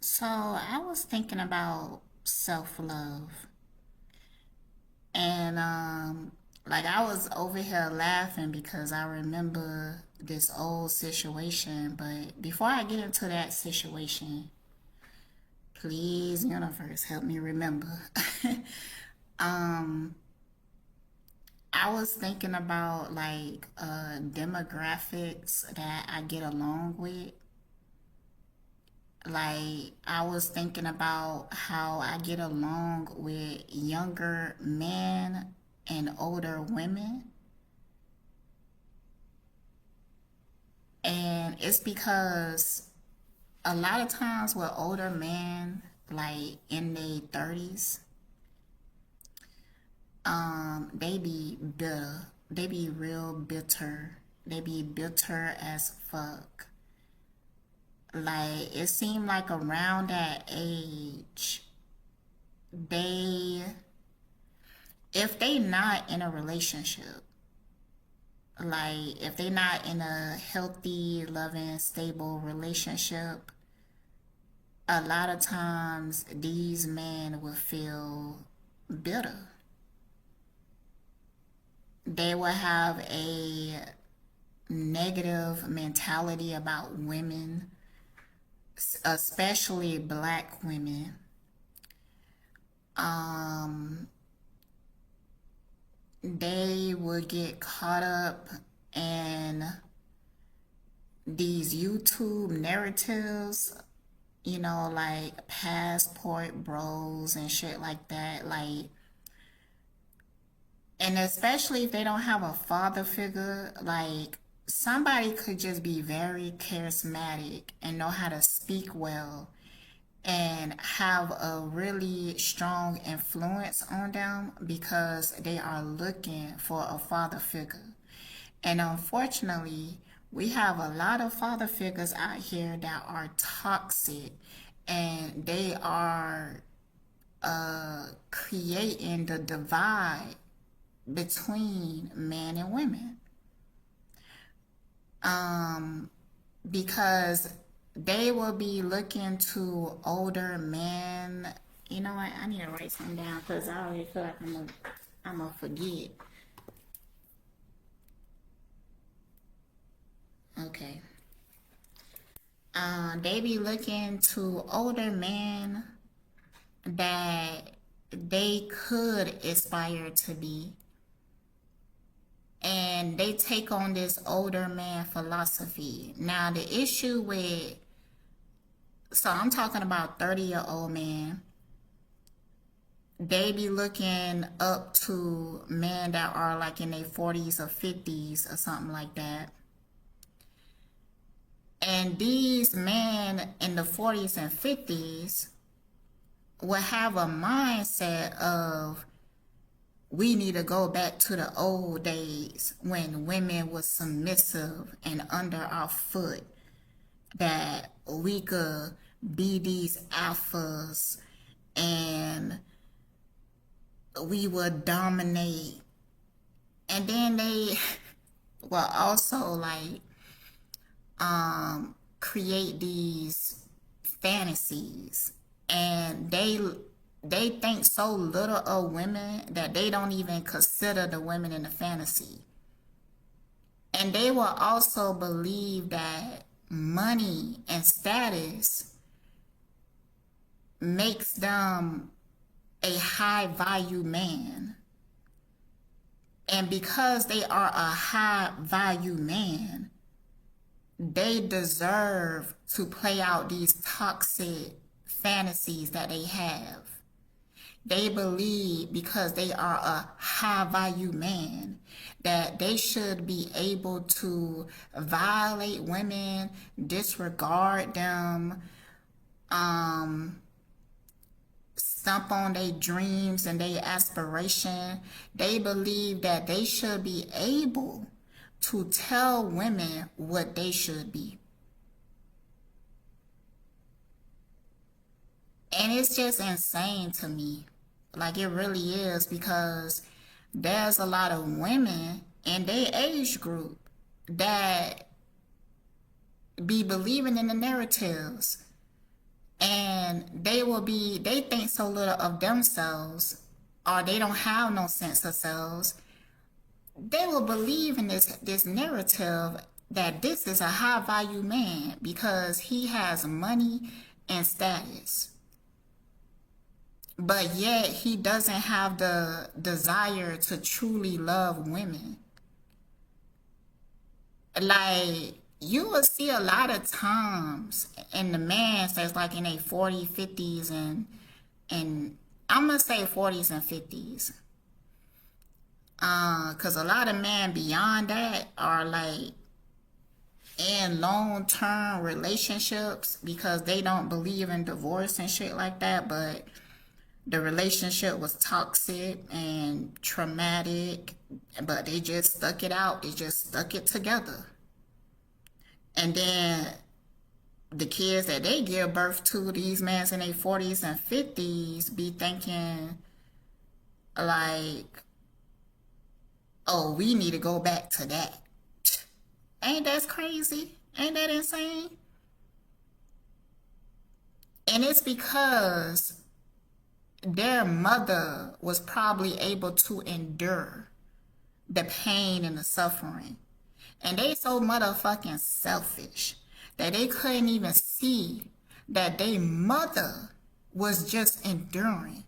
So I was thinking about self-love and like I was over here laughing because I remember this old situation, but before I get into that situation, please universe help me remember. um I was thinking about like demographics that I get along with. Like, I was thinking about how I get along with younger men and older women. And it's because a lot of times with older men, like in their 30s, they be bitter. They be real bitter. They be bitter as fuck. Like, it seemed like around that age, they if they not in a relationship, like if they not in a healthy, loving, stable relationship, a lot of times these men will feel bitter. They will have a negative mentality about women, especially black women. Um, they would get caught up in these YouTube narratives, like passport bros and shit like that. Like, and especially if they don't have a father figure, like, somebody could just be very charismatic and know how to speak well and have a really strong influence on them because they are looking for a father figure. And unfortunately, we have a lot of father figures out here that are toxic and they are creating the divide between men and women. Because they will be looking to older men. You know what? I need to write something down because I already feel like I'm gonna forget. Okay. They be looking to older men that they could aspire to be, and they take on this older man philosophy. Now, the issue with, so I'm talking about 30-year-old men, they be looking up to men that are like in their 40s or 50s or something like that. And these men in the 40s and 50s will have a mindset of, we need to go back to the old days when women was submissive and under our foot, that we could be these alphas and we would dominate. And then they will also like create these fantasies, and they think so little of women that they don't even consider the women in the fantasy. And they will also believe that money and status makes them a high value man. And because they are a high value man, they deserve to play out these toxic fantasies that they have. They believe because they are a high value man that they should be able to violate women, disregard them, stump on their dreams and their aspiration. They believe that they should be able to tell women what they should be. And it's just insane to me. Like, it really is, because there's a lot of women in their age group that be believing in the narratives, and they think so little of themselves, or they don't have no sense of selves. They will believe in this narrative that this is a high value man because he has money and status. But yet he doesn't have the desire to truly love women. Like, you will see a lot of times in the man that's like in their 40s, 50s, and I'm gonna say 40s and 50s. Cause a lot of men beyond that are like in long-term relationships because they don't believe in divorce and shit like that, but the relationship was toxic and traumatic, but they just stuck it out. They just stuck it together. And then the kids that they give birth to, these men in their 40s and 50s, be thinking like, oh, we need to go back to that. Ain't that crazy? Ain't that insane? And it's because their mother was probably able to endure the pain and the suffering. And they so motherfucking selfish that they couldn't even see that their mother was just enduring.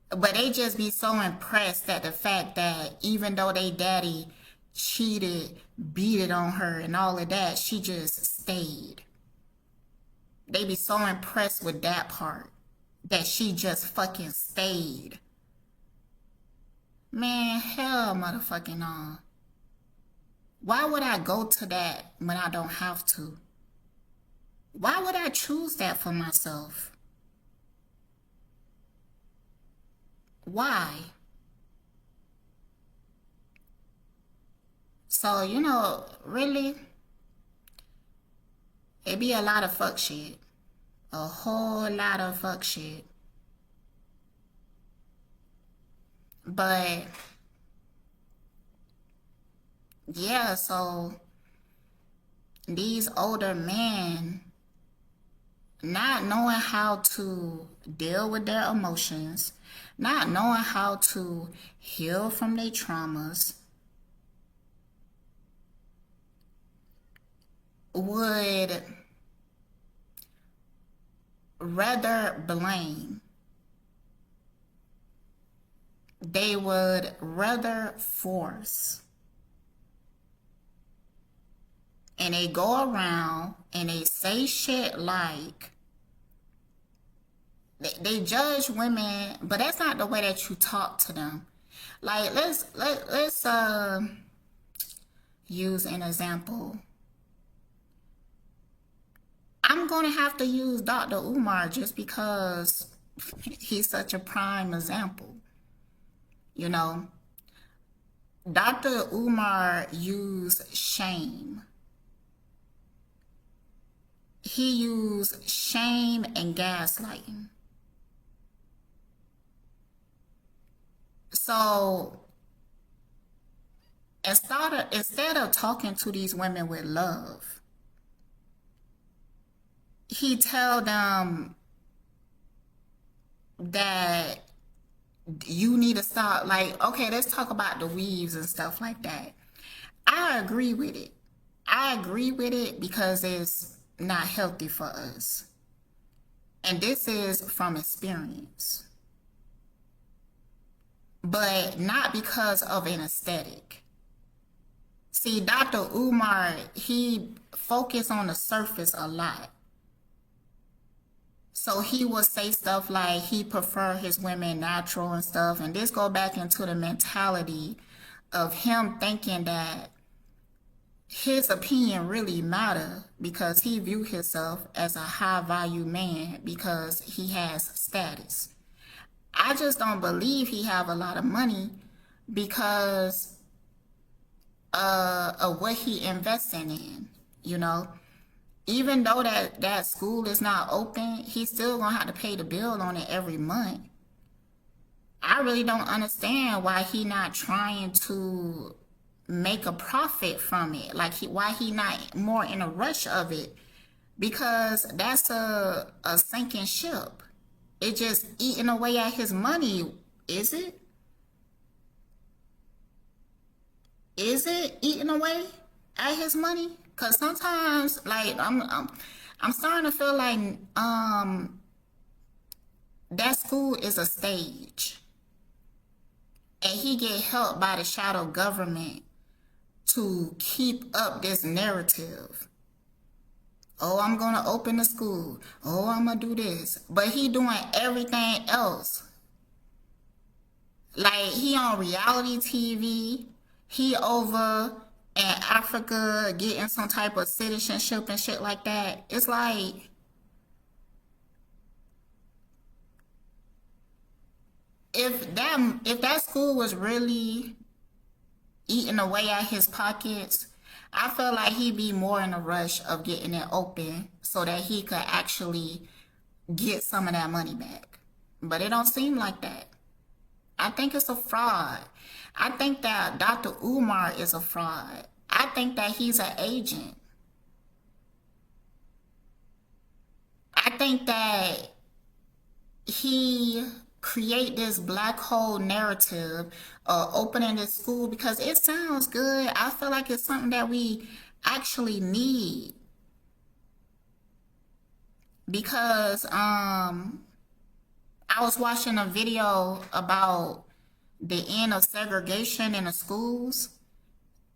But they just be so impressed at the fact that even though they daddy cheated, beat it on her and all of that, she just stayed. They be so impressed with that part, that she just fucking stayed. Man, hell motherfucking no. Why would I go to that when I don't have to? Why would I choose that for myself? Why? So, really, it be a lot of fuck shit. A whole lot of fuck shit. But yeah, so these older men not knowing how to deal with their emotions, not knowing how to heal from their traumas, would rather blame. They would rather force. And they go around and they say shit like, they judge women, but that's not the way that you talk to them. Like, let's use an example. I'm gonna have to use Dr. Umar just because he's such a prime example. Dr. Umar used shame. He used shame and gaslighting. So instead of talking to these women with love, he tell them that you need to stop. Like, okay, let's talk about the weaves and stuff like that. I agree with it. I agree with it because it's not healthy for us. And this is from experience. But not because of an aesthetic. See, Dr. Umar, he focused on the surface a lot. So he would say stuff like he prefer his women natural and stuff. And this go back into the mentality of him thinking that his opinion really matter because he view himself as a high value man because he has status. I just don't believe he have a lot of money because of what he investing in, you know. Even though that school is not open, he's still gonna have to pay the bill on it every month. I really don't understand why he not trying to make a profit from it. Like why he not more in a rush of it? Because that's a sinking ship. It just eating away at his money, is it? Is it eating away at his money? Cause sometimes, like I'm starting to feel like that school is a stage, and he get helped by the shadow government to keep up this narrative. Oh, I'm gonna open the school. Oh, I'm gonna do this, but he doing everything else. Like he on reality TV. He over in Africa getting some type of citizenship and shit like that. It's like if that school was really eating away at his pockets, I feel like he'd be more in a rush of getting it open so that he could actually get some of that money back. But it don't seem like that. I think it's a fraud. I think that Dr. Umar is a fraud. I think that he's an agent. I think that he create this black hole narrative opening this school because it sounds good. I feel like it's something that we actually need because I was watching a video about the end of segregation in the schools,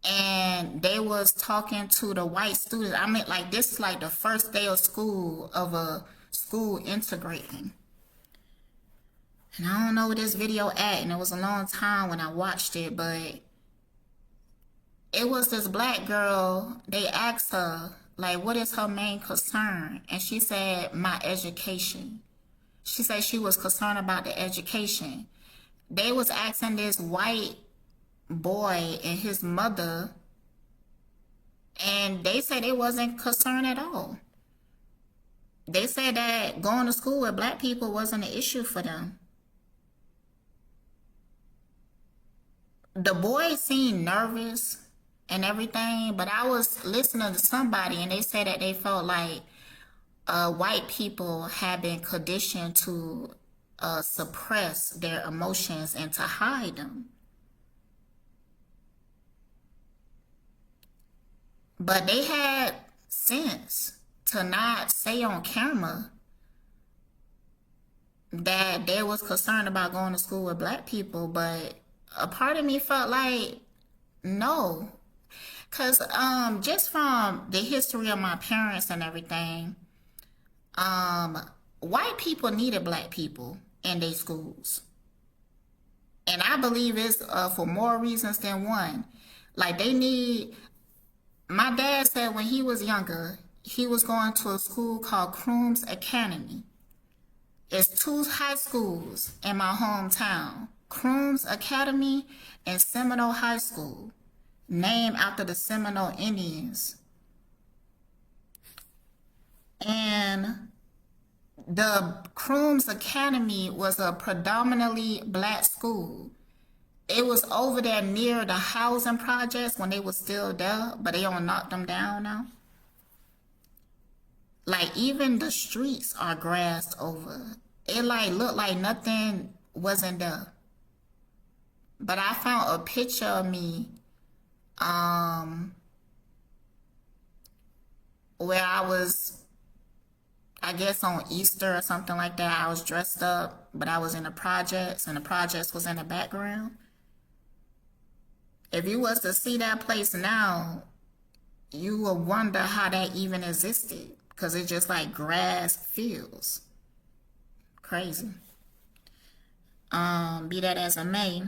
and they was talking to the white students. I mean, like this is like the first day of school of a school integrating. And I don't know where this video at, and it was a long time when I watched it, but it was this black girl. They asked her, like, what is her main concern? And she said, my education. She said she was concerned about the education. They was asking this white boy and his mother, and they said they wasn't concerned at all. They said that going to school with black people wasn't an issue for them. The boy seemed nervous and everything, but I was listening to somebody and they said that they felt like white people have been conditioned to suppress their emotions and to hide them. But they had sense to not say on camera that they was concerned about going to school with black people, but a part of me felt like no, because just from the history of my parents and everything, white people needed black people in their schools, and I believe it's for more reasons than one. Like they need. My dad said when he was younger, he was going to a school called Crooms Academy. It's two high schools in my hometown, Crooms Academy and Seminole High School, named after the Seminole Indians. And the Crooms Academy was a predominantly black school. It was over there near the housing projects when they were still there, but they don't knock them down now. Like even the streets are grassed over. It like looked like nothing wasn't there. But I found a picture of me where I was, I guess on Easter or something like that. I was dressed up, but I was in the projects and the projects was in the background. If you was to see that place now, you will wonder how that even existed because it's just like grass fields. Crazy. Be that as it may.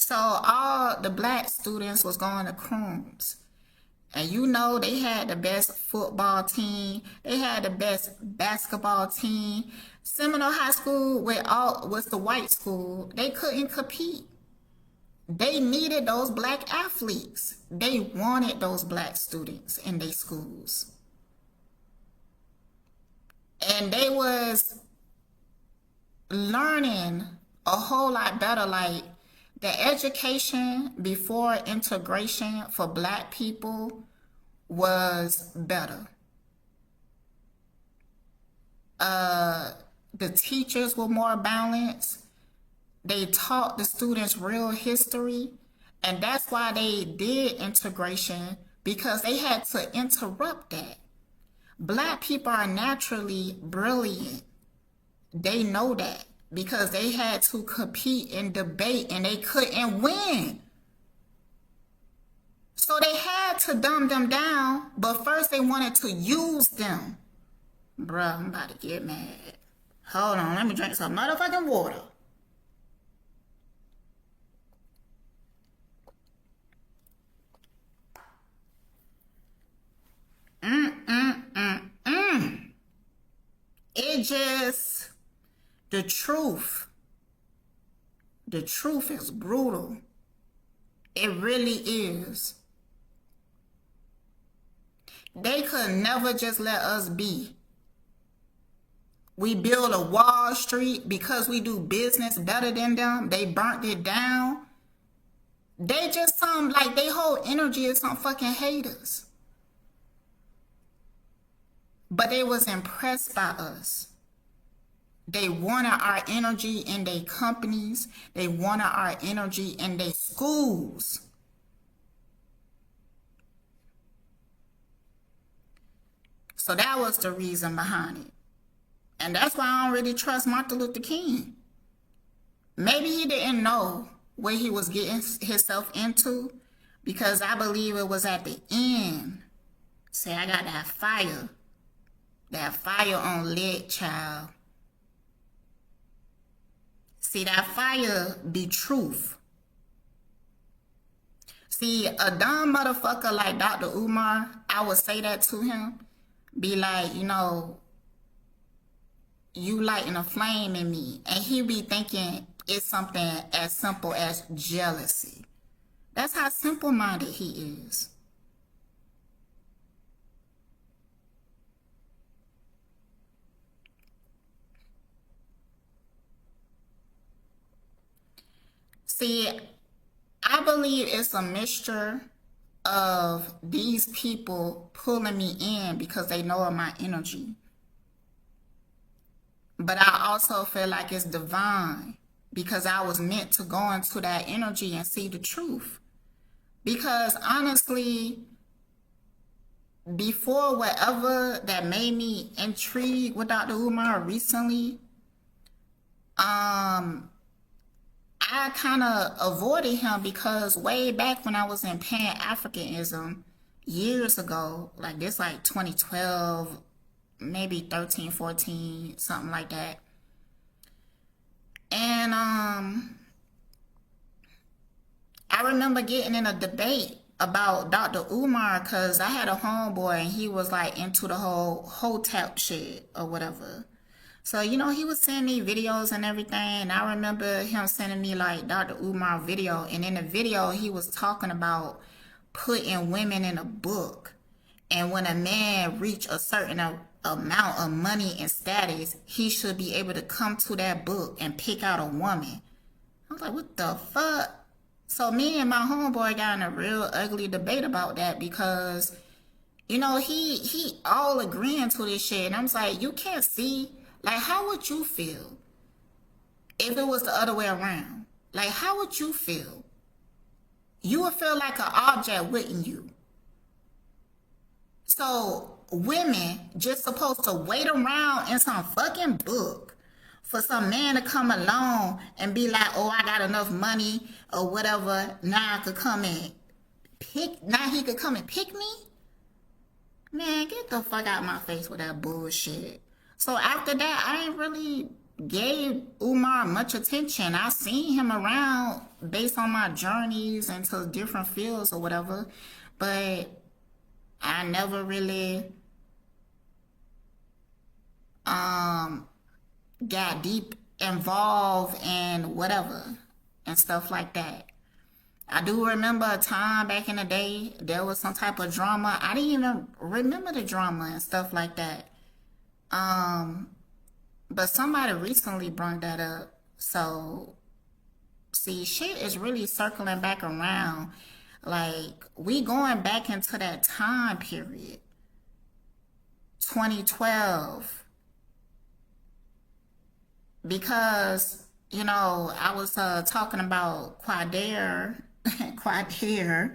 So all the black students was going to Crooms. And you know they had the best football team. They had the best basketball team. Seminole High School was the white school. They couldn't compete. They needed those black athletes. They wanted those black students in their schools. And they was learning a whole lot better. Like the education before integration for black people was better. The teachers were more balanced. They taught the students real history. And that's why they did integration, because they had to interrupt that. Black people are naturally brilliant. They know that because they had to compete and debate and they couldn't win. So they had to dumb them down, but first they wanted to use them. Bruh, I'm about to get mad. Hold on, let me drink some motherfucking water. It just, the truth is brutal. It really is. They could never just let us be. We build a Wall Street because we do business better than them. They burnt it down. They just like their whole energy is some fucking haters. But they was impressed by us. They wanted our energy in their companies. They wanted our energy in their schools. So that was the reason behind it. And that's why I don't really trust Martin Luther King. Maybe he didn't know what he was getting himself into, because I believe it was at the end. Say, I got that fire. That fire on lit, child. See, that fire be truth. See, a dumb motherfucker like Dr. Umar, I would say that to him. Be like, you lighting a flame in me. And he be thinking it's something as simple as jealousy. That's how simple-minded he is. See, I believe it's a mixture of these people pulling me in because they know of my energy. But I also feel like it's divine because I was meant to go into that energy and see the truth. Because honestly, before whatever that made me intrigued with Dr. Umar recently, I kind of avoided him because way back when I was in Pan-Africanism years ago, like this, like 2012, maybe 13, 14, something like that. And I remember getting in a debate about Dr. Umar because I had a homeboy and he was like into the whole hotep shit or whatever. So, he was sending me videos and everything. And I remember him sending me like Dr. Umar video. And in the video, he was talking about putting women in a book. And when a man reach a certain amount of money and status, he should be able to come to that book and pick out a woman. I was like, what the fuck? So me and my homeboy got in a real ugly debate about that because, he all agreeing to this shit. And I'm like, you can't see. Like, how would you feel if it was the other way around? Like, how would you feel? You would feel like an object, wouldn't you? So, women just supposed to wait around in some fucking book for some man to come along and be like, oh, I got enough money or whatever. Now he could come and pick me? Man, get the fuck out of my face with that bullshit. So after that, I ain't really gave Umar much attention. I seen him around based on my journeys into different fields or whatever, but I never really got deep involved in whatever and stuff like that. I do remember a time back in the day there was some type of drama. I didn't even remember the drama and stuff like that. But somebody recently brought that up. So see, shit is really circling back around. Like, we going back into that time period. 2012. Because, you know, I was talking about Quadair, Quadair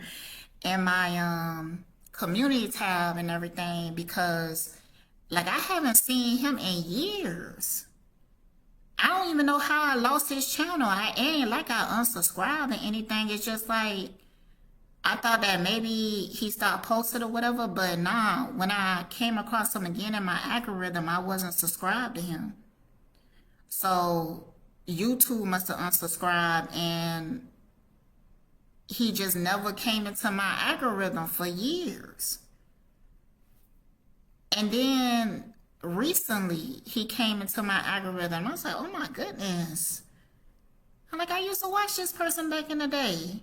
in my community tab and everything, because like I haven't seen him in years. I don't even know how I lost his channel. I ain't like I unsubscribed or anything. It's just like I thought that maybe he stopped posting or whatever, but nah, when I came across him again in my algorithm, I wasn't subscribed to him. So YouTube must have unsubscribed, and he just never came into my algorithm for years. And then recently he came into my algorithm. I was like, oh my goodness. I'm like, I used to watch this person back in the day.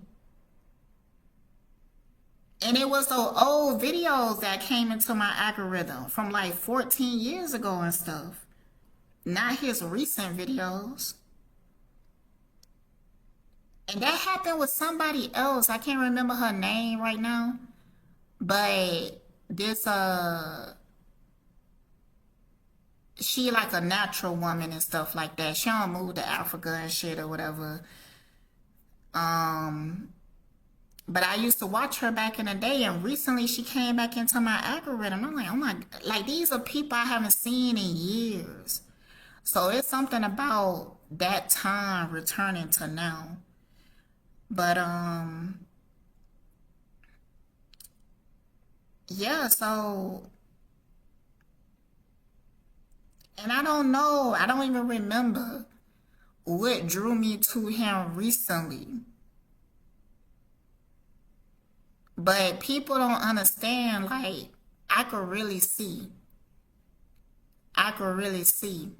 And it was those old videos that came into my algorithm from like 14 years ago and stuff. Not his recent videos. And that happened with somebody else. I can't remember her name right now. But this she like a natural woman and stuff like that. She don't move to Africa and shit or whatever. But I used to watch her back in the day, and recently she came back into my algorithm. I'm like, oh my, like these are people I haven't seen in years. So it's something about that time returning to now. But yeah, so, and I don't know, I don't even remember what drew me to him recently. But people don't understand, like, I could really see. I could really see.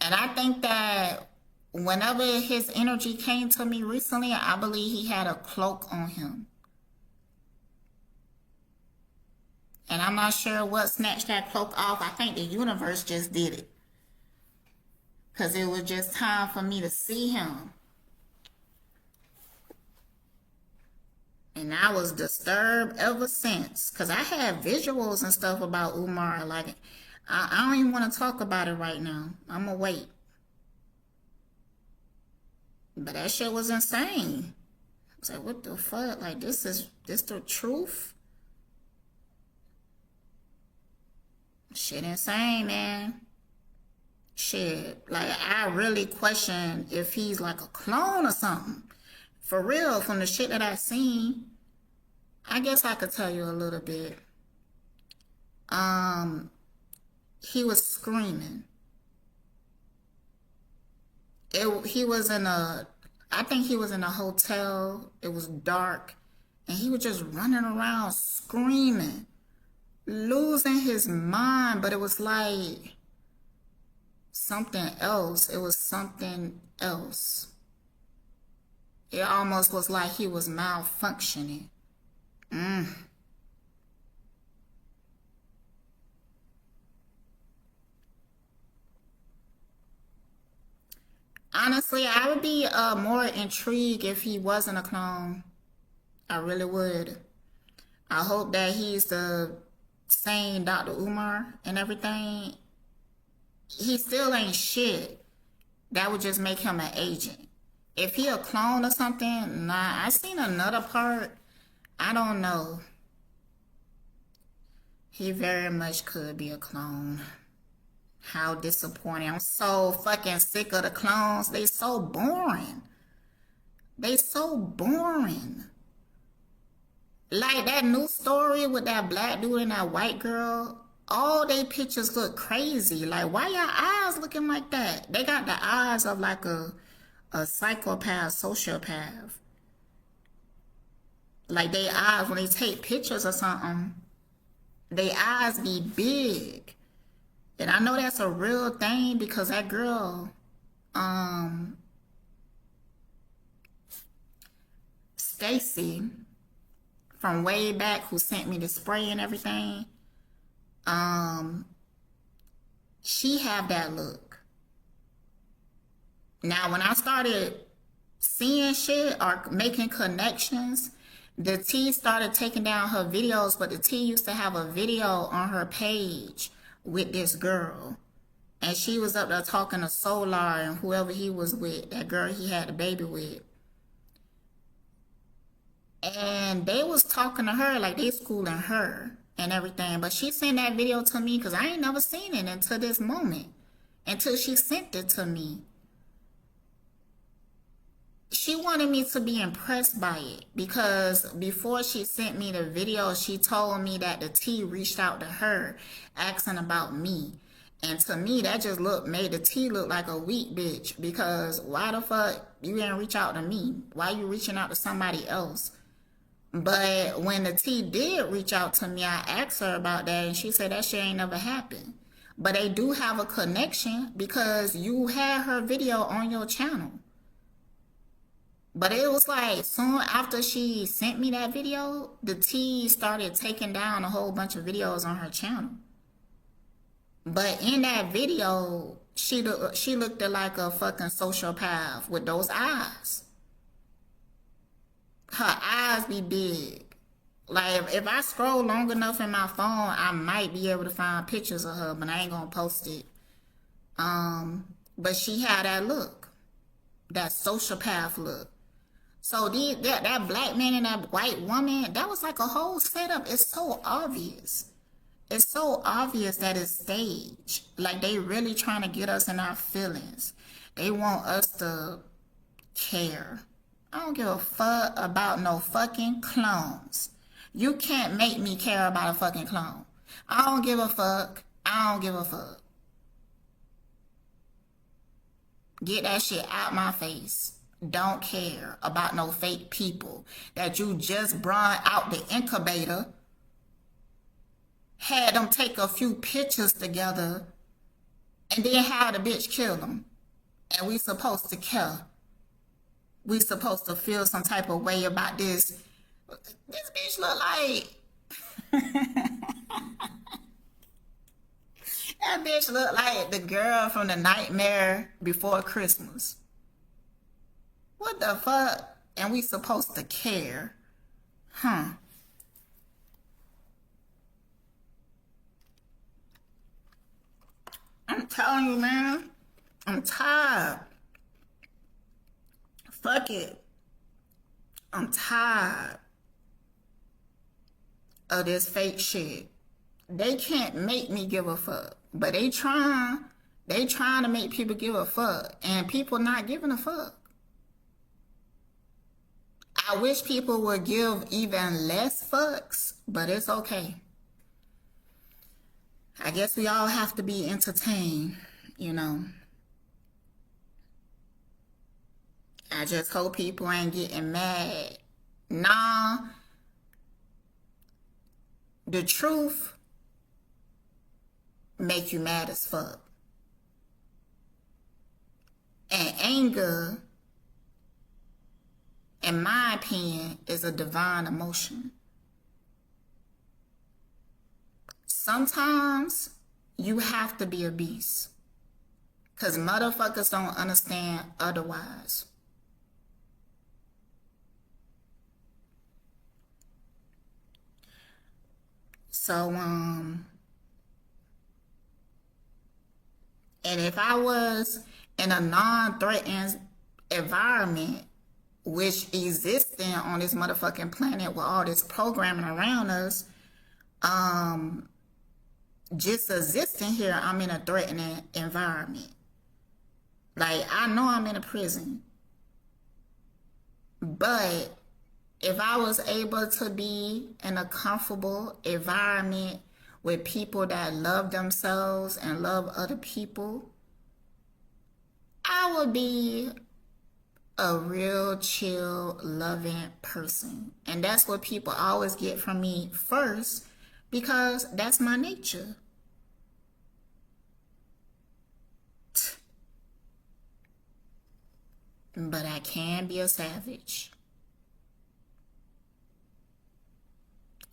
And I think that whenever his energy came to me recently, I believe he had a cloak on him. And I'm not sure what snatched that cloak off. I think the universe just did it. Because it was just time for me to see him. And I was disturbed ever since. Because I had visuals and stuff about Umar. Like, I don't even want to talk about it right now. I'm going to wait. But that shit was insane. I was like, what the fuck? Like, this the truth? Shit insane, man. Shit. Like, I really question if he's like a clone or something. For real, from the shit that I've seen. I guess I could tell you a little bit. He was screaming. He was in a, I think he was in a hotel. It was dark. And he was just running around screaming. Losing his mind. But it was like something else. It was something else. It almost was like he was malfunctioning. Honestly, I would be more intrigued if he wasn't a clone. I really would. I hope that he's the same Dr. Umar and everything. He still ain't shit. That would just make him an agent. If he a clone or something, nah. I seen another part. I don't know. He very much could be a clone. How disappointing. I'm so fucking sick of the clones. They so boring. They so boring. Like that new story with that black dude and that white girl. all they pictures look crazy. Like, why your eyes looking like that? They got the eyes of like a psychopath, sociopath. Like, they eyes, when they take pictures or something, they eyes be big. And I know that's a real thing because that girl, Stacy, from way back, who sent me the spray and everything, she have that look. Now, when I started seeing shit or making connections, the T started taking down her videos, but the T used to have a video on her page with this girl. And she was up there talking to Solar and whoever he was with, that girl he had the baby with. And they was talking to her like they schooling her and everything. But she sent that video to me because I ain't never seen it until this moment. Until she sent it to me. She wanted me to be impressed by it because before she sent me the video, she told me that the T reached out to her asking about me. And to me, that just made the T look like a weak bitch because why the fuck you didn't reach out to me? Why you reaching out to somebody else? But when the T did reach out to me, I asked her about that and she said that shit ain't never happened. But they do have a connection because you had her video on your channel. But it was like soon after she sent me that video, the T started taking down a whole bunch of videos on her channel. But in that video, she looked like a fucking sociopath with those eyes. Her eyes be big. Like, if I scroll long enough in my phone, I might be able to find pictures of her, but I ain't gonna post it. But she had that look. That sociopath look. So that black man and that white woman, that was like a whole setup. It's so obvious. It's so obvious that it's staged. Like, they really trying to get us in our feelings. They want us to care. I don't give a fuck about no fucking clones. You can't make me care about a fucking clone. I don't give a fuck. I don't give a fuck. Get that shit out my face. Don't care about no fake people that you just brought out the incubator, had them take a few pictures together, and then had the bitch kill them. And we supposed to care. We supposed to feel some type of way about this. This bitch look like... That bitch look like the girl from the Nightmare Before Christmas. What the fuck? And we supposed to care? Huh. I'm telling you, man. I'm tired. Fuck it. I'm tired of this fake shit. They can't make me give a fuck. But they trying to make people give a fuck. And people not giving a fuck. I wish people would give even less fucks, but it's okay. I guess we all have to be entertained, you know. I just hope people ain't getting mad. Nah. The truth make you mad as fuck. And anger, in my opinion, is a divine emotion. Sometimes you have to be a beast. Because motherfuckers don't understand otherwise. So, and if I was in a non-threatened environment, which existing on this motherfucking planet with all this programming around us, just existing here, I'm in a threatening environment. Like, I know I'm in a prison. But if I was able to be in a comfortable environment with people that love themselves and love other people, I would be a real chill, loving person. And that's what people always get from me first, because that's my nature. But I can be a savage.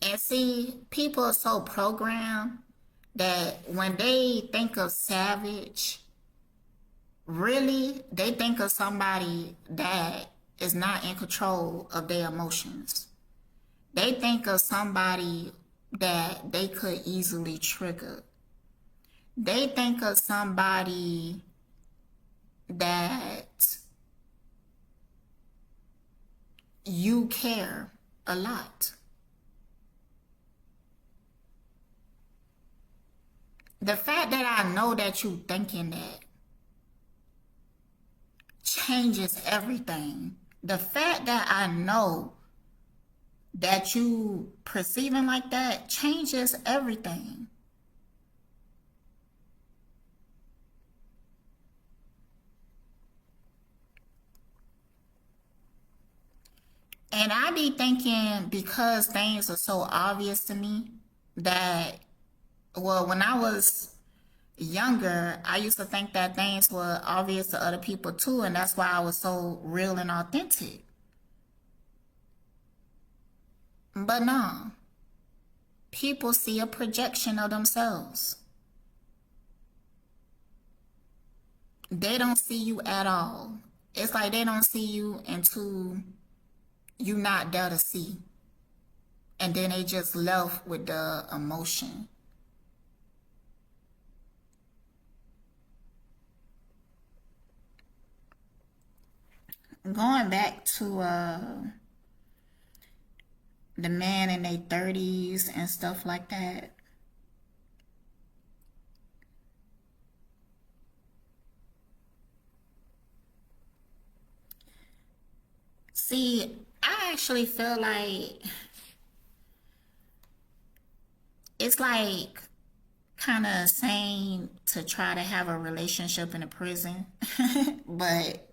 And see, people are so programmed that when they think of savage, really, they think of somebody that is not in control of their emotions. They think of somebody that they could easily trigger. They think of somebody that you care a lot. The fact that I know that you thinking that changes everything. The fact that I know that you perceiving like that changes everything. And I be thinking, because things are so obvious to me, that, well, when I was younger, I used to think that things were obvious to other people too, and that's why I was so real and authentic. But no, people see a projection of themselves. They don't see you at all. It's like they don't see you until you not there to see. And then they just left with the emotion. Going back to the man in their 30s and stuff like that. See, I actually feel like it's like kind of same to try to have a relationship in a prison, but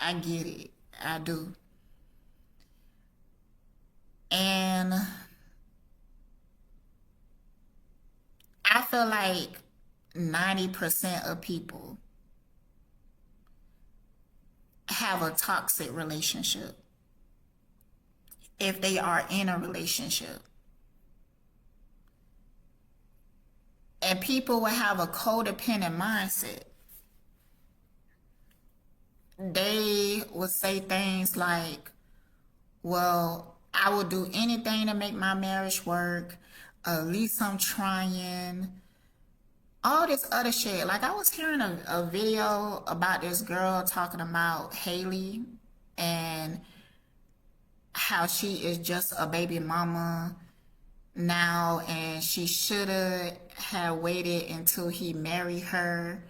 I get it. I do. And I feel like 90% of people have a toxic relationship if they are in a relationship. And people will have a codependent mindset. They will say things like, well, I will do anything to make my marriage work. At least I'm trying. All this other shit. Like, I was hearing a video about this girl talking about Haley and how she is just a baby mama now, and she should have waited until he married her,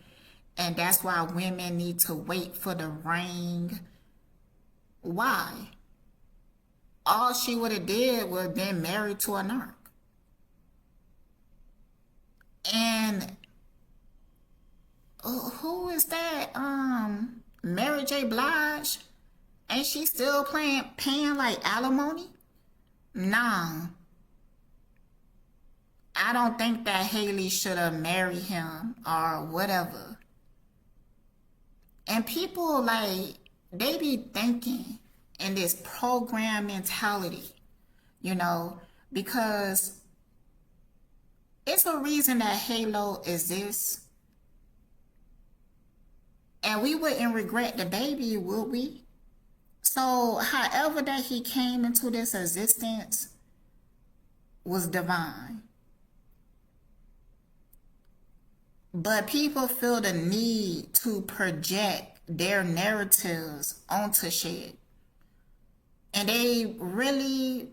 and that's why women need to wait for the ring. Why? All she would have did was been married to a narc. And who is that? Mary J. Blige? Ain't she still paying like alimony? Nah. I don't think that Haley should have married him or whatever. And people, like, they be thinking in this program mentality, you know, because it's a reason that Halo exists. And we wouldn't regret the baby, would we? So, however that he came into this existence was divine. But people feel the need to project their narratives onto shit. And they really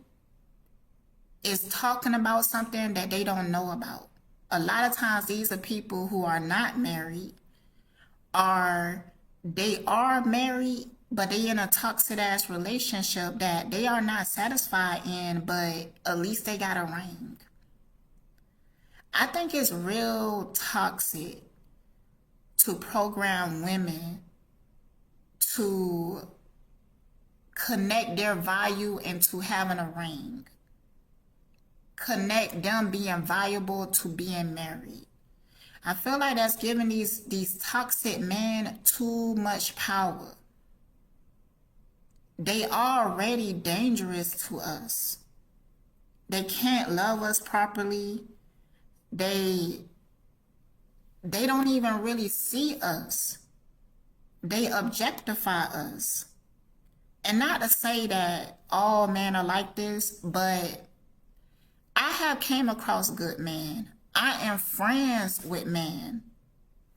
is talking about something that they don't know about. A lot of times these are people who are not married, or they are married, but they in a toxic ass relationship that they are not satisfied in, but at least they got a ring. I think it's real toxic to program women to connect their value into having a ring. Connect them being valuable to being married. I feel like that's giving these toxic men too much power. They are already dangerous to us. They can't love us properly. They don't even really see us. They objectify us. And not to say that all men are like this, but I have came across good men. I am friends with men.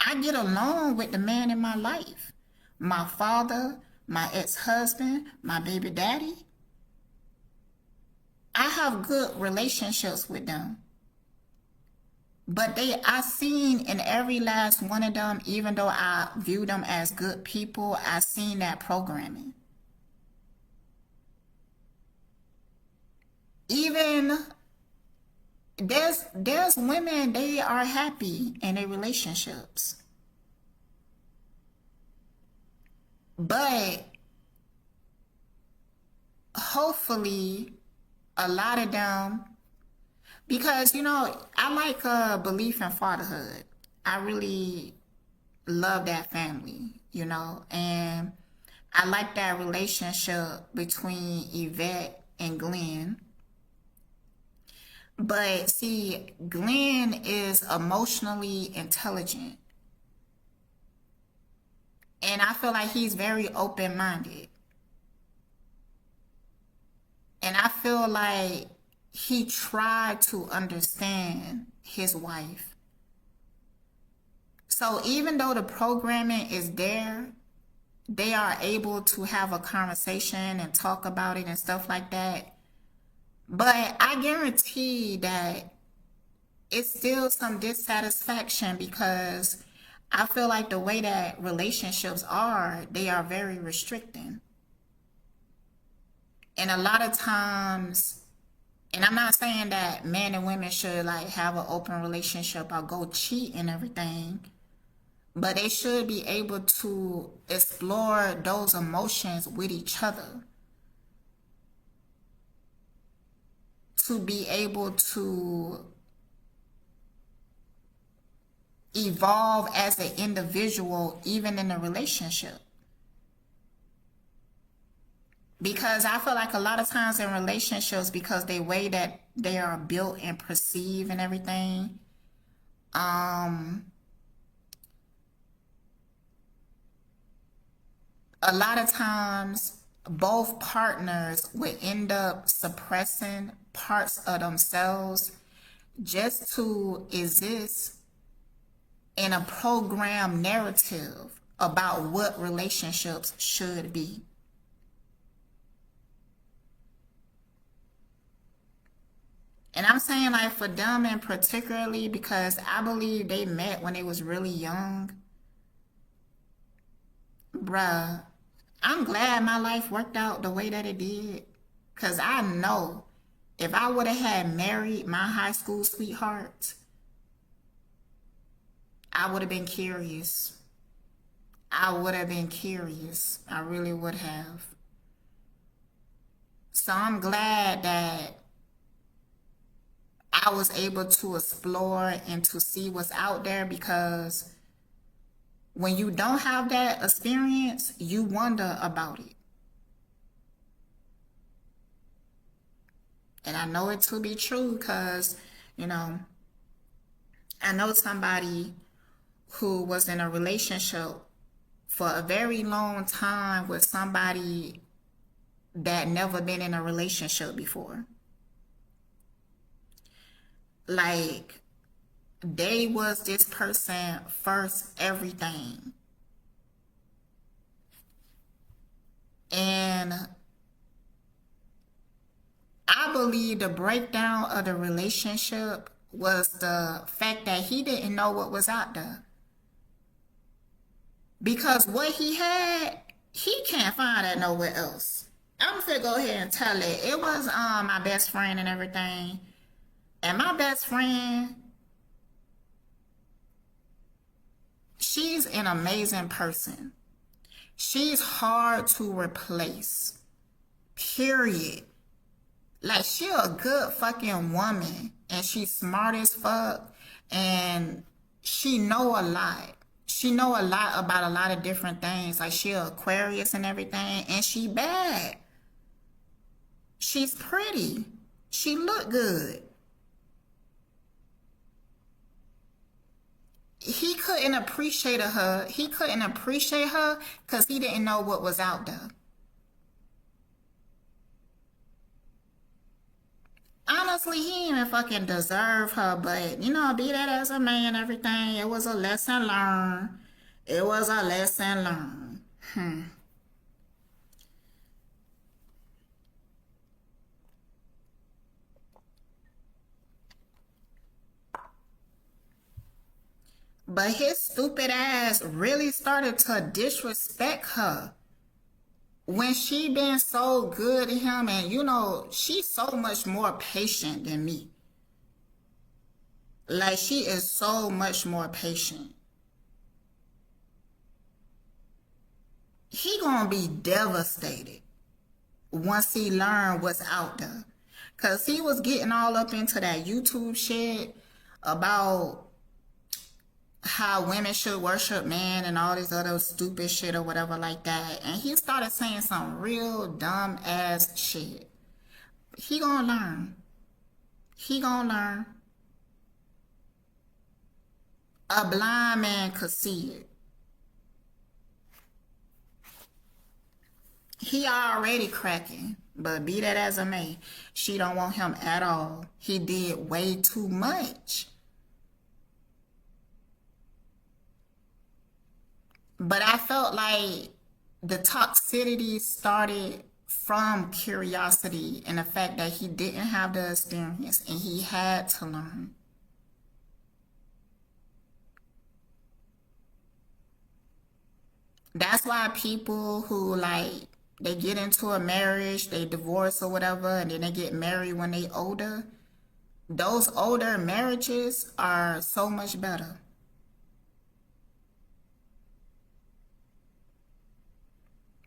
I get along with the man in my life. My father, my ex-husband, my baby daddy. I have good relationships with them. But I seen in every last one of them, even though I view them as good people, I seen that programming. Even there's women, they are happy in their relationships. But hopefully a lot of them, because I like belief in fatherhood. I really love that family, and I like that relationship between Yvette and Glenn. But see, Glenn is emotionally intelligent. And I feel like he's very open-minded. And I feel like he tried to understand his wife. So even though the programming is there, they are able to have a conversation and talk about it and stuff like that. But I guarantee that it's still some dissatisfaction, because I feel like the way that relationships are, they are very restricting. And a lot of times, and I'm not saying that men and women should like have an open relationship or go cheat and everything, but they should be able to explore those emotions with each other, to be able to evolve as an individual, even in a relationship. Because I feel like a lot of times in relationships, because the way that they are built and perceived and everything, a lot of times both partners would end up suppressing parts of themselves just to exist in a program narrative about what relationships should be. And I'm saying like for them in particularly, because I believe they met when they was really young. Bruh, I'm glad my life worked out the way that it did. Because I know if I would have had married my high school sweetheart, I would have been curious. I would have been curious. I really would have. So I'm glad that I was able to explore and to see what's out there, because when you don't have that experience, you wonder about it. And I know it to be true because, I know somebody who was in a relationship for a very long time with somebody that never been in a relationship before. Like, they was this person first everything. And I believe the breakdown of the relationship was the fact that he didn't know what was out there. Because what he had, he can't find it nowhere else. I'm gonna go ahead and tell it. It was my best friend and everything. And my best friend, she's an amazing person. She's hard to replace. Period. Like, she a good fucking woman, and she's smart as fuck, and she know a lot. She know a lot about a lot of different things. Like, she a Aquarius and everything, and she bad. She's pretty. She look good. He couldn't appreciate her. He couldn't appreciate her because he didn't know what was out there. Honestly, he didn't even fucking deserve her, but you know, be that as a man, everything. It was a lesson learned. It was a lesson learned. But his stupid ass really started to disrespect her when she been so good to him, and you know, she's so much more patient than me. Like, she is so much more patient. He gonna be devastated once he learn what's out there. Cause he was getting all up into that YouTube shit about how women should worship men and all this other stupid shit or whatever like that. And he started saying some real dumb ass shit. He gonna learn. He gonna learn. A blind man could see it. He already cracking, but be that as it may, she don't want him at all. He did way too much. But I felt like the toxicity started from curiosity and the fact that he didn't have the experience and he had to learn. That's why people who like they get into a marriage, they divorce or whatever, and then they get married when they older. Those older marriages are so much better.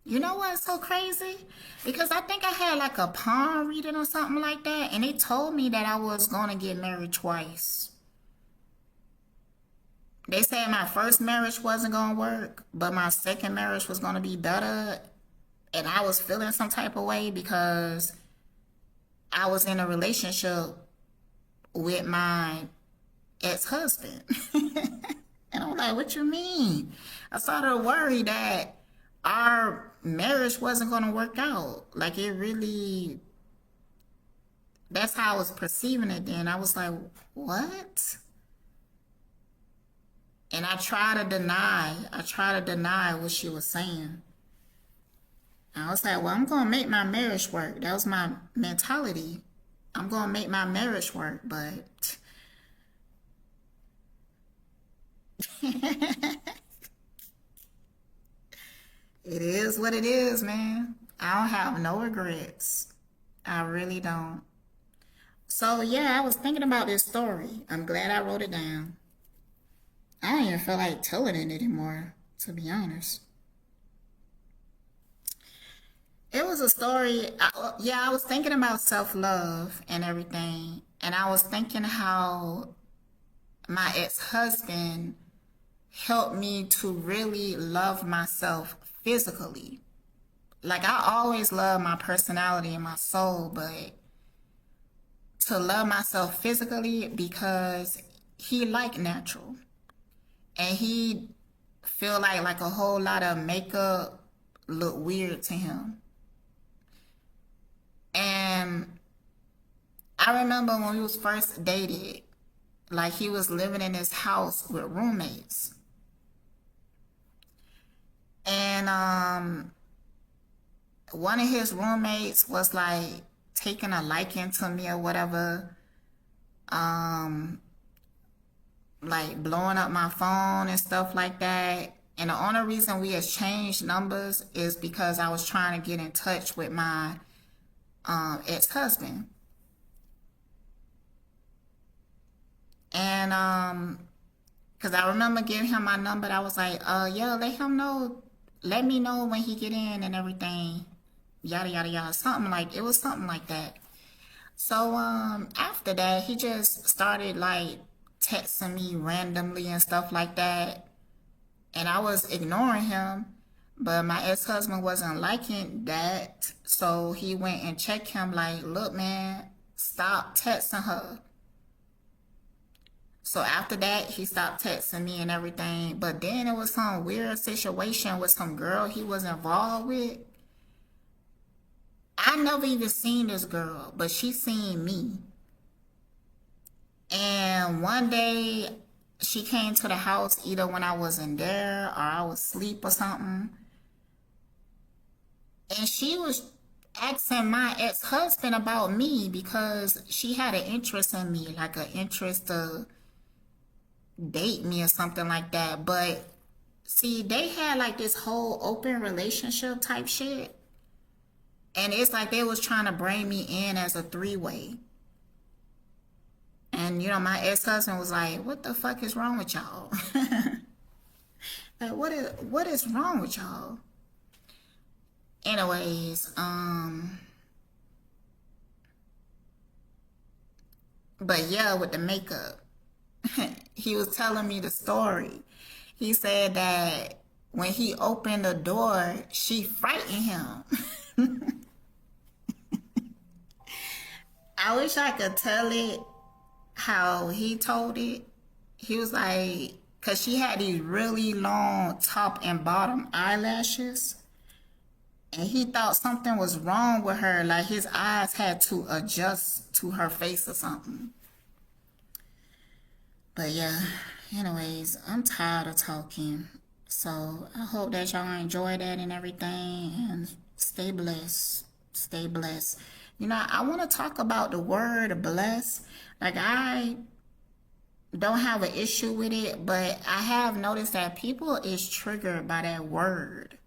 You know what's so crazy? Because I think I had like a palm reading or something like that, and they told me that I was gonna get married twice. They said my first marriage wasn't gonna work, but my second marriage was gonna be better, and I was feeling some type of way because I was in a relationship with my ex-husband. And I'm like, what you mean? I started to worry that our marriage wasn't going to work out. Like, it really, that's how I was perceiving it then. I was like, what? And I tried to deny what she was saying. I was like, well, I'm going to make my marriage work. That was my mentality. I'm going to make my marriage work, but it is what it is, man. I don't have no regrets. I really don't. So, yeah, I was thinking about this story. I'm glad I wrote it down. I don't even feel like telling it anymore, to be honest. It was a story. Yeah, I was thinking about self love and everything. And I was thinking how my ex husband helped me to really love myself physically. Like, I always love my personality and my soul, but to love myself physically because he liked natural. And he feel like a whole lot of makeup look weird to him. And I remember when we was first dated, like he was living in his house with roommates. And one of his roommates was like taking a liking to me or whatever. Um like blowing up my phone and stuff like that. And the only reason we exchanged numbers is because I was trying to get in touch with my ex-husband. And Cause I remember giving him my number. I was like, yeah, let him know, let me know when he get in and everything. Yada yada yada. Something like it was something like that. So after that he just started like texting me randomly and stuff like that. And I was ignoring him. But my ex-husband wasn't liking that. So he went and checked him like, look man, stop texting her. So after that, he stopped texting me and everything. But then it was some weird situation with some girl he was involved with. I never even seen this girl, but she seen me. And one day she came to the house either when I wasn't there or I was asleep or something. And she was asking my ex-husband about me because she had an interest in me, like an interest to date me or something like that. But see, they had like this whole open relationship type shit. And it's like they was trying to bring me in as a three-way. And you know, my ex-husband was like, what the fuck is wrong with y'all? Like what is wrong with y'all? Anyways, but yeah, with the makeup. He was telling me the story. He said that when he opened the door, she frightened him. I wish I could tell it how he told it. He was like, because she had these really long top and bottom eyelashes. And he thought something was wrong with her, like his eyes had to adjust to her face or something. But yeah, anyways, I'm tired of talking. So I hope that y'all enjoy that and everything. And stay blessed. Stay blessed. You know, I want to talk about the word bless. Like, I don't have an issue with it, but I have noticed that people is triggered by that word.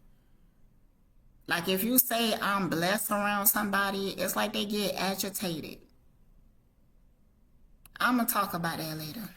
Like, if you say I'm blessed around somebody, it's like they get agitated. I'm going to talk about that later.